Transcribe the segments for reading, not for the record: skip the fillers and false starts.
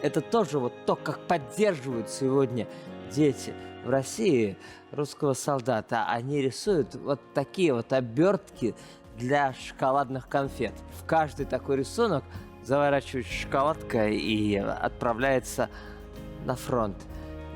Это тоже вот то, как поддерживают сегодня дети в России русского солдата. Они рисуют вот такие вот обертки для шоколадных конфет. В каждый такой рисунок заворачивается шоколадка и отправляется на фронт.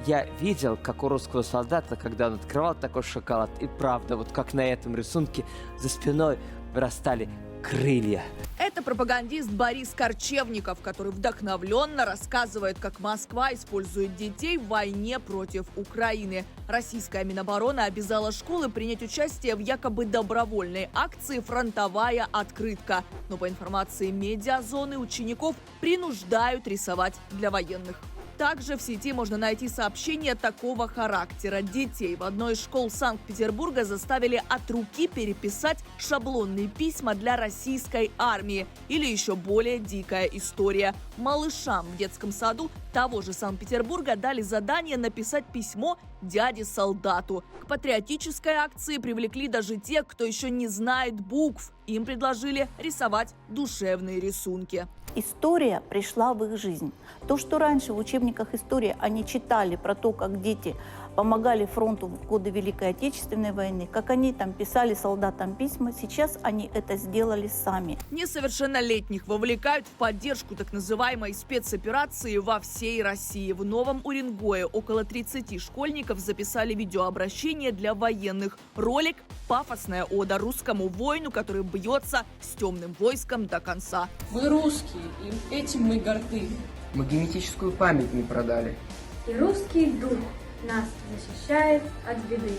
Я видел, как у русского солдата, когда он открывал такой шоколад, и правда, вот как на этом рисунке, за спиной вырастали крылья. Это пропагандист Борис Корчевников, который вдохновленно рассказывает, как Москва использует детей в войне против Украины. Российская Минобороны обязала школы принять участие в якобы добровольной акции «Фронтовая открытка». Но по информации медиазоны, учеников принуждают рисовать для военных. Также в сети можно найти сообщения такого характера. Детей в одной из школ Санкт-Петербурга заставили от руки переписать шаблонные письма для российской армии. Или еще более дикая история. Малышам в детском саду того же Санкт-Петербурга дали задание написать письмо дяде-солдату. К патриотической акции привлекли даже тех, кто еще не знает букв. Им предложили рисовать душевные рисунки. История пришла в их жизнь. То, что раньше в учебниках истории они читали про то, как дети помогали фронту в годы Великой Отечественной войны, как они там писали солдатам письма, сейчас они это сделали сами. Несовершеннолетних вовлекают в поддержку так называемой спецоперации во всей России. В Новом Уренгое около 30 школьников записали видеообращение для военных. Ролик – пафосная ода русскому воину, который бьется с темным войском до конца. Мы русские, и этим мы горды. Мы генетическую память не продали. И русский дух нас защищает от беды.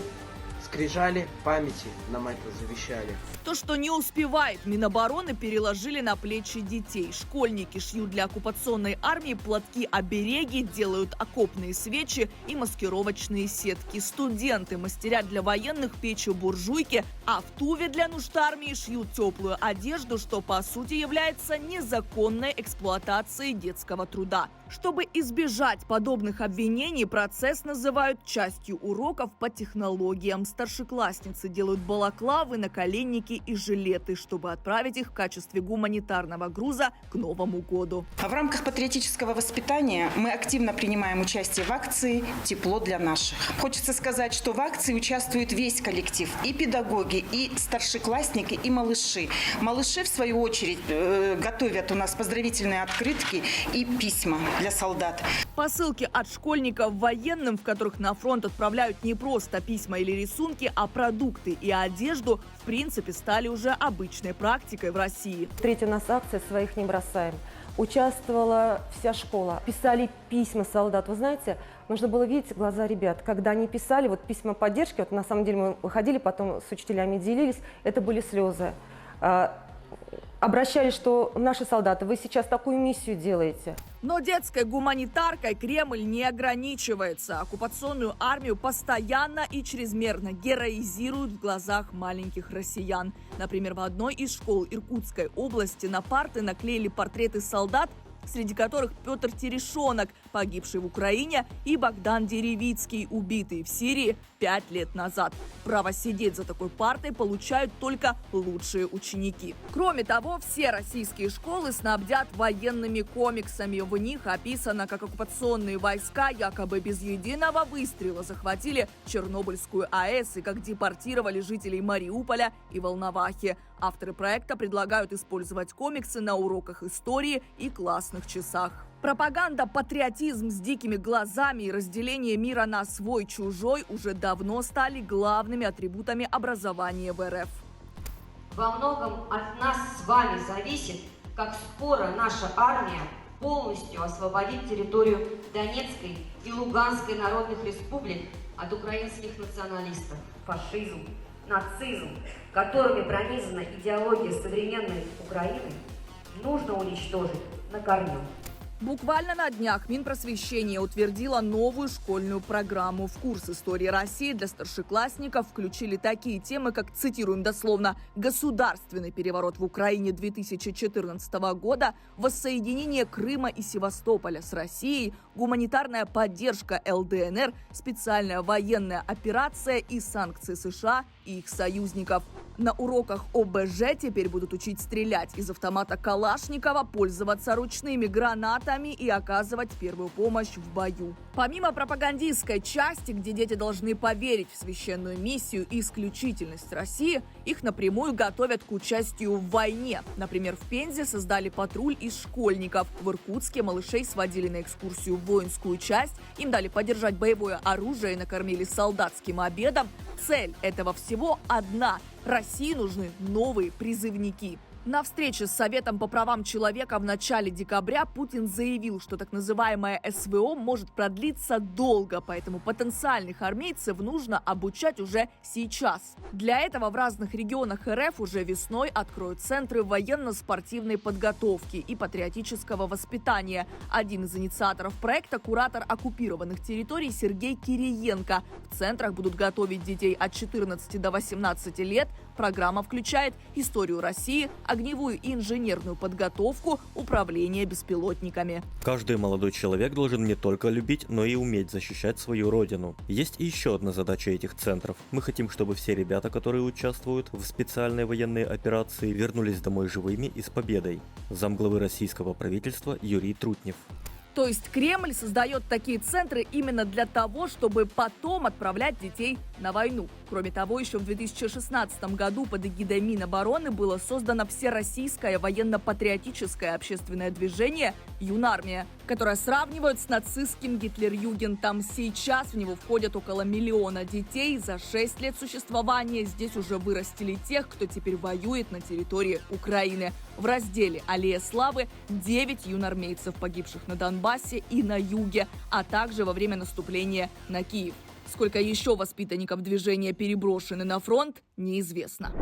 Скрижали памяти нам это завещали. То, что не успевает Минобороны, переложили на плечи детей. Школьники шьют для оккупационной армии платки-обереги, делают окопные свечи и маскировочные сетки. Студенты мастерят для военных печи-буржуйки, а в Туве для нужд армии шьют теплую одежду, что по сути является незаконной эксплуатацией детского труда. Чтобы избежать подобных обвинений, процесс называют частью уроков по технологиям. Старшеклассницы делают балаклавы, наколенники и жилеты, чтобы отправить их в качестве гуманитарного груза к Новому году. В рамках патриотического воспитания мы активно принимаем участие в акции «Тепло для наших». Хочется сказать, что в акции участвует весь коллектив, и педагоги, и старшеклассники, и малыши. Малыши, в свою очередь, готовят у нас поздравительные открытки и письма для солдат. Посылки от школьников военным, в которых на фронт отправляют не просто письма или рисунки, а продукты и одежду, в принципе, стали уже обычной практикой в России. Третья у нас акция «Своих не бросаем». Участвовала вся школа. Писали письма солдат. Вы знаете, нужно было видеть глаза ребят. Когда они писали вот письма поддержки, вот на самом деле мы выходили, потом с учителями делились, это были слезы. Обращались, что наши солдаты, вы сейчас такую миссию делаете. Но детской гуманитаркой Кремль не ограничивается. Оккупационную армию постоянно и чрезмерно героизируют в глазах маленьких россиян. Например, в одной из школ Иркутской области на парты наклеили портреты солдат, среди которых Петр Терешонок, погибший в Украине, и Богдан Деревицкий, убитый в Сирии 5 лет назад. Право сидеть за такой партой получают только лучшие ученики. Кроме того, все российские школы снабдят военными комиксами. В них описано, как оккупационные войска якобы без единого выстрела захватили Чернобыльскую АЭС и как депортировали жителей Мариуполя и Волновахи. Авторы проекта предлагают использовать комиксы на уроках истории и классных часах. Пропаганда, патриотизм с дикими глазами и разделение мира на свой-чужой уже давно стали главными атрибутами образования в РФ. Во многом от нас с вами зависит, как скоро наша армия полностью освободит территорию Донецкой и Луганской народных республик от украинских националистов. Фашизм, нацизм, которыми пронизана идеология современной Украины, нужно уничтожить на корню. Буквально на днях Минпросвещение утвердило новую школьную программу. В курс истории России для старшеклассников включили такие темы, как, цитируем дословно, «Государственный переворот в Украине 2014 года», «Воссоединение Крыма и Севастополя с Россией», «Гуманитарная поддержка ЛДНР», «Специальная военная операция» и «Санкции США и их союзников». На уроках ОБЖ теперь будут учить стрелять из автомата Калашникова, пользоваться ручными гранатами и оказывать первую помощь в бою. Помимо пропагандистской части, где дети должны поверить в священную миссию и исключительность России, их напрямую готовят к участию в войне. Например, в Пензе создали патруль из школьников. В Иркутске малышей сводили на экскурсию в воинскую часть, им дали подержать боевое оружие и накормили солдатским обедом. Цель этого всего одна – России нужны новые призывники. На встрече с Советом по правам человека в начале декабря Путин заявил, что так называемое СВО может продлиться долго, поэтому потенциальных армейцев нужно обучать уже сейчас. Для этого в разных регионах РФ уже весной откроют центры военно-спортивной подготовки и патриотического воспитания. Один из инициаторов проекта – куратор оккупированных территорий Сергей Кириенко. В центрах будут готовить детей от 14 до 18 лет. Программа включает историю России, огневую и инженерную подготовку, управление беспилотниками. Каждый молодой человек должен не только любить, но и уметь защищать свою родину. Есть и еще одна задача этих центров. Мы хотим, чтобы все ребята, которые участвуют в специальной военной операции, вернулись домой живыми и с победой. Замглавы российского правительства Юрий Трутнев. То есть Кремль создает такие центры именно для того, чтобы потом отправлять детей на войну. Кроме того, еще в 2016 году под эгидой Минобороны было создано всероссийское военно-патриотическое общественное движение «Юнармия», которое сравнивают с нацистским Гитлер-Югентом. Сейчас в него входят около 1 миллиона детей. За 6 лет существования здесь уже вырастили тех, кто теперь воюет на территории Украины. В разделе «Аллея славы» 9 юнармейцев, погибших на Донбассе и на юге, а также во время наступления на Киев. Сколько еще воспитанников движения переброшены на фронт, неизвестно.